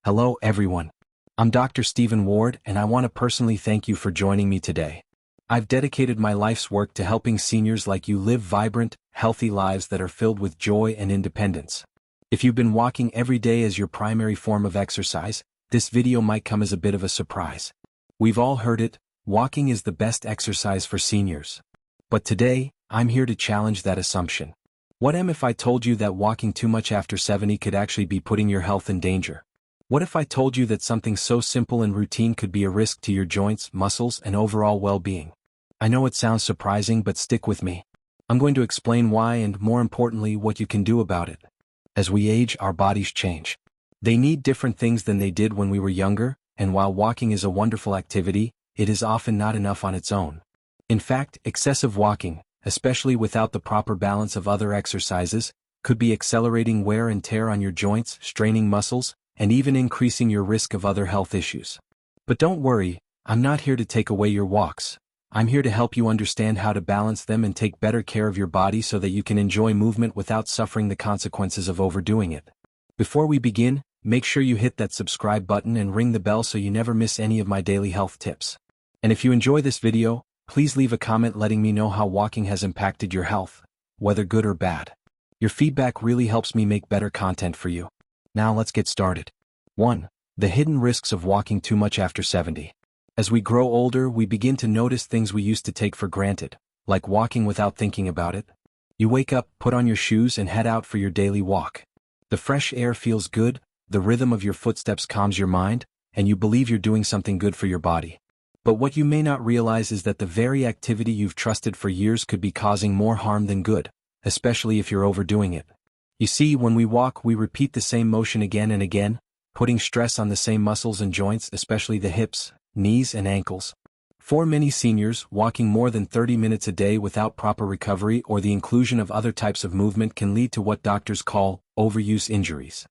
Hello everyone. I'm Dr. Stephen Ward and I want to personally thank you for joining me today. I've dedicated my life's work to helping seniors like you live vibrant, healthy lives that are filled with joy and independence. If you've been walking every day as your primary form of exercise, this video might come as a bit of a surprise. We've all heard it, walking is the best exercise for seniors. But today, I'm here to challenge that assumption. What if I told you that walking too much after 70 could actually be putting your health in danger? What if I told you that something so simple and routine could be a risk to your joints, muscles, and overall well-being? I know it sounds surprising, but stick with me. I'm going to explain why and, more importantly, what you can do about it. As we age, our bodies change. They need different things than they did when we were younger, and while walking is a wonderful activity, it is often not enough on its own. In fact, excessive walking, especially without the proper balance of other exercises, could be accelerating wear and tear on your joints, straining muscles, and even increasing your risk of other health issues. But don't worry, I'm not here to take away your walks. I'm here to help you understand how to balance them and take better care of your body so that you can enjoy movement without suffering the consequences of overdoing it. Before we begin, make sure you hit that subscribe button and ring the bell so you never miss any of my daily health tips. And if you enjoy this video, please leave a comment letting me know how walking has impacted your health, whether good or bad. Your feedback really helps me make better content for you. Now let's get started. 1. The hidden risks of walking too much after 70. As we grow older, we begin to notice things we used to take for granted, like walking without thinking about it. You wake up, put on your shoes, and head out for your daily walk. The fresh air feels good, the rhythm of your footsteps calms your mind, and you believe you're doing something good for your body. But what you may not realize is that the very activity you've trusted for years could be causing more harm than good, especially if you're overdoing it. You see, when we walk, we repeat the same motion again and again, putting stress on the same muscles and joints, especially the hips, knees, and ankles. For many seniors, walking more than 30 minutes a day without proper recovery or the inclusion of other types of movement can lead to what doctors call overuse injuries.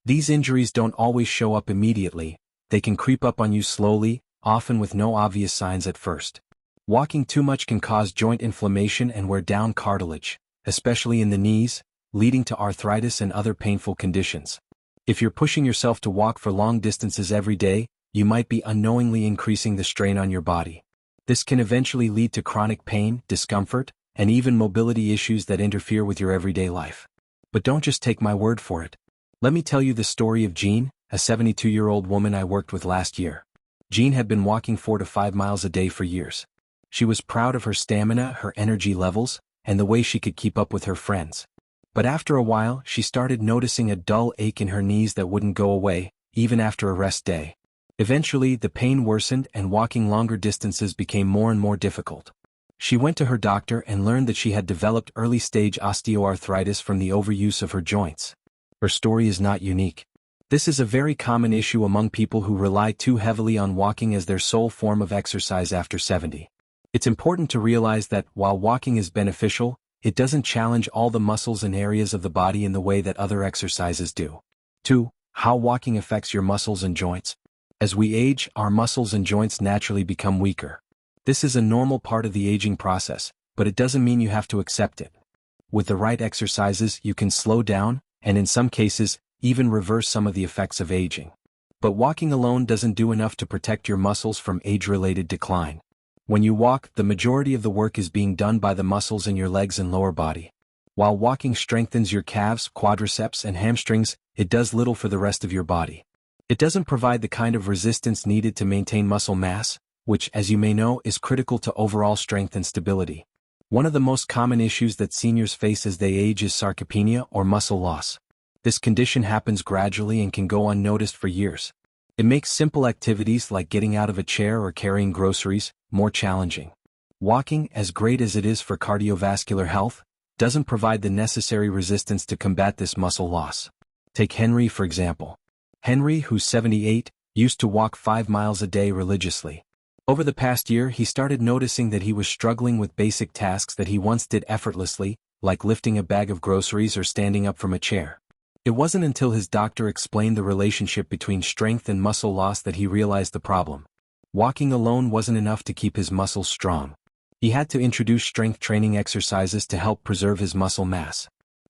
These injuries don't always show up immediately. They can creep up on you slowly, often with no obvious signs at first. Walking too much can cause joint inflammation and wear down cartilage, especially in the knees, leading to arthritis and other painful conditions. If you're pushing yourself to walk for long distances every day, you might be unknowingly increasing the strain on your body. This can eventually lead to chronic pain, discomfort, and even mobility issues that interfere with your everyday life. But don't just take my word for it. Let me tell you the story of Jean, a 72-year-old woman I worked with last year. Jean had been walking 4 to 5 miles a day for years. She was proud of her stamina, her energy levels, and the way she could keep up with her friends. But after a while, she started noticing a dull ache in her knees that wouldn't go away, even after a rest day. Eventually, the pain worsened and walking longer distances became more and more difficult. She went to her doctor and learned that she had developed early-stage osteoarthritis from the overuse of her joints. Her story is not unique. This is a very common issue among people who rely too heavily on walking as their sole form of exercise after 70. It's important to realize that, while walking is beneficial, it doesn't challenge all the muscles and areas of the body in the way that other exercises do. 2. How walking affects your muscles and joints. As we age, our muscles and joints naturally become weaker. This is a normal part of the aging process, but it doesn't mean you have to accept it. With the right exercises, you can slow down, and in some cases, even reverse some of the effects of aging. But walking alone doesn't do enough to protect your muscles from age-related decline. When you walk, the majority of the work is being done by the muscles in your legs and lower body. While walking strengthens your calves, quadriceps, and hamstrings, it does little for the rest of your body. It doesn't provide the kind of resistance needed to maintain muscle mass, which, as you may know, is critical to overall strength and stability. One of the most common issues that seniors face as they age is sarcopenia or muscle loss. This condition happens gradually and can go unnoticed for years. It makes simple activities like getting out of a chair or carrying groceries more challenging. Walking, as great as it is for cardiovascular health, doesn't provide the necessary resistance to combat this muscle loss. Take Henry, for example. Henry, who's 78, used to walk 5 miles a day religiously. Over the past year, he started noticing that he was struggling with basic tasks that he once did effortlessly, like lifting a bag of groceries or standing up from a chair. It wasn't until his doctor explained the relationship between strength and muscle loss that he realized the problem. Walking alone wasn't enough to keep his muscles strong. He had to introduce strength training exercises to help preserve his muscle mass.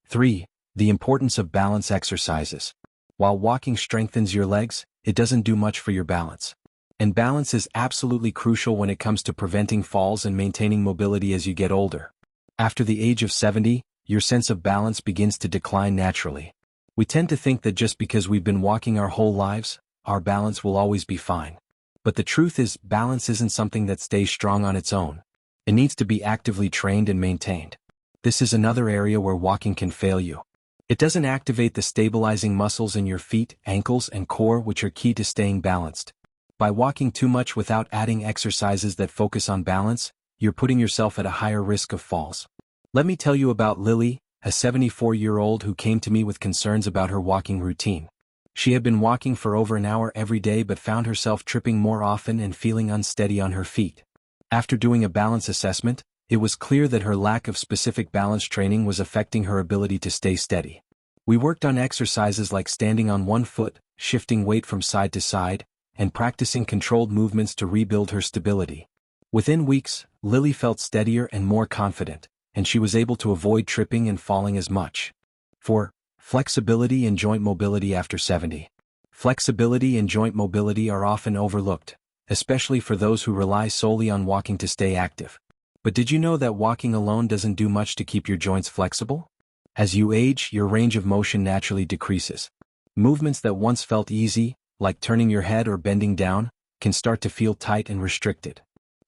3. The importance of balance exercises. While walking strengthens your legs, it doesn't do much for your balance. And balance is absolutely crucial when it comes to preventing falls and maintaining mobility as you get older. After the age of 70, your sense of balance begins to decline naturally. We tend to think that just because we've been walking our whole lives, our balance will always be fine. But the truth is, balance isn't something that stays strong on its own. It needs to be actively trained and maintained. This is another area where walking can fail you. It doesn't activate the stabilizing muscles in your feet, ankles, and core, which are key to staying balanced. By walking too much without adding exercises that focus on balance, you're putting yourself at a higher risk of falls. Let me tell you about Lily, a 74-year-old who came to me with concerns about her walking routine. She had been walking for over an hour every day but found herself tripping more often and feeling unsteady on her feet. After doing a balance assessment, it was clear that her lack of specific balance training was affecting her ability to stay steady. We worked on exercises like standing on one foot, shifting weight from side to side, and practicing controlled movements to rebuild her stability. Within weeks, Lily felt steadier and more confident, and she was able to avoid tripping and falling as much. 4. Flexibility and joint mobility after 70. Flexibility and joint mobility are often overlooked, especially for those who rely solely on walking to stay active. But did you know that walking alone doesn't do much to keep your joints flexible? As you age, your range of motion naturally decreases. Movements that once felt easy, like turning your head or bending down, can start to feel tight and restricted.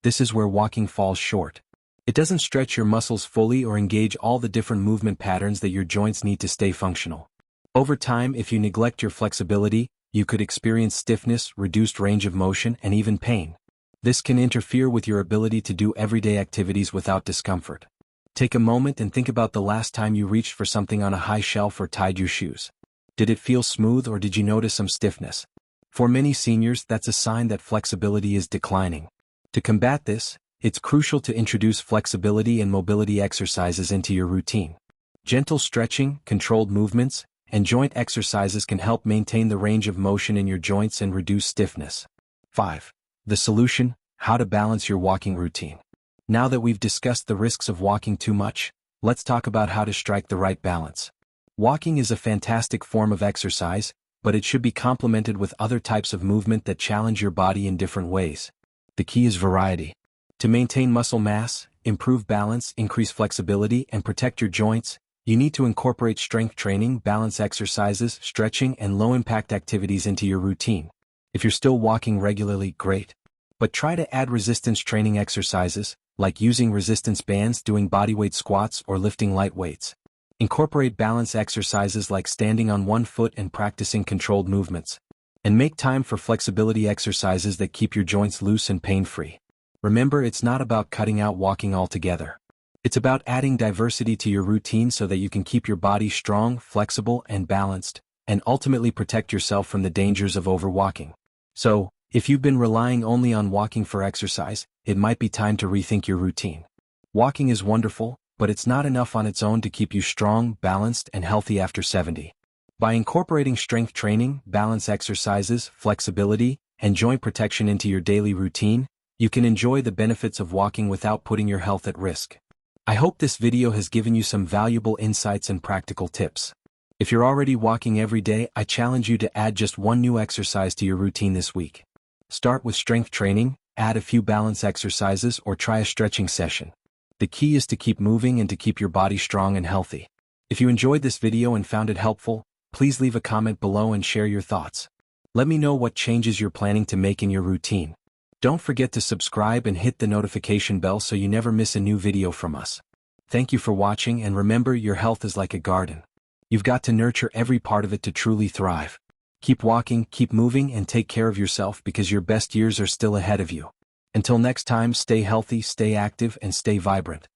This is where walking falls short. It doesn't stretch your muscles fully or engage all the different movement patterns that your joints need to stay functional. Over time, if you neglect your flexibility, you could experience stiffness, reduced range of motion, and even pain. This can interfere with your ability to do everyday activities without discomfort. Take a moment and think about the last time you reached for something on a high shelf or tied your shoes. Did it feel smooth or did you notice some stiffness? For many seniors, that's a sign that flexibility is declining. To combat this, it's crucial to introduce flexibility and mobility exercises into your routine. Gentle stretching, controlled movements, and joint exercises can help maintain the range of motion in your joints and reduce stiffness. 5. The solution: how to balance your walking routine. Now that we've discussed the risks of walking too much, let's talk about how to strike the right balance. Walking is a fantastic form of exercise, but it should be complemented with other types of movement that challenge your body in different ways. The key is variety. To maintain muscle mass, improve balance, increase flexibility, and protect your joints, you need to incorporate strength training, balance exercises, stretching, and low-impact activities into your routine. If you're still walking regularly, great. But try to add resistance training exercises, like using resistance bands, doing bodyweight squats, or lifting light weights. Incorporate balance exercises like standing on one foot and practicing controlled movements. And make time for flexibility exercises that keep your joints loose and pain-free. Remember, it's not about cutting out walking altogether. It's about adding diversity to your routine so that you can keep your body strong, flexible, and balanced, and ultimately protect yourself from the dangers of overwalking. So, if you've been relying only on walking for exercise, it might be time to rethink your routine. Walking is wonderful, but it's not enough on its own to keep you strong, balanced, and healthy after 70. By incorporating strength training, balance exercises, flexibility, and joint protection into your daily routine, you can enjoy the benefits of walking without putting your health at risk. I hope this video has given you some valuable insights and practical tips. If you're already walking every day, I challenge you to add just one new exercise to your routine this week. Start with strength training, add a few balance exercises, or try a stretching session. The key is to keep moving and to keep your body strong and healthy. If you enjoyed this video and found it helpful, please leave a comment below and share your thoughts. Let me know what changes you're planning to make in your routine. Don't forget to subscribe and hit the notification bell so you never miss a new video from us. Thank you for watching, and remember, your health is like a garden. You've got to nurture every part of it to truly thrive. Keep walking, keep moving, and take care of yourself because your best years are still ahead of you. Until next time, stay healthy, stay active, and stay vibrant.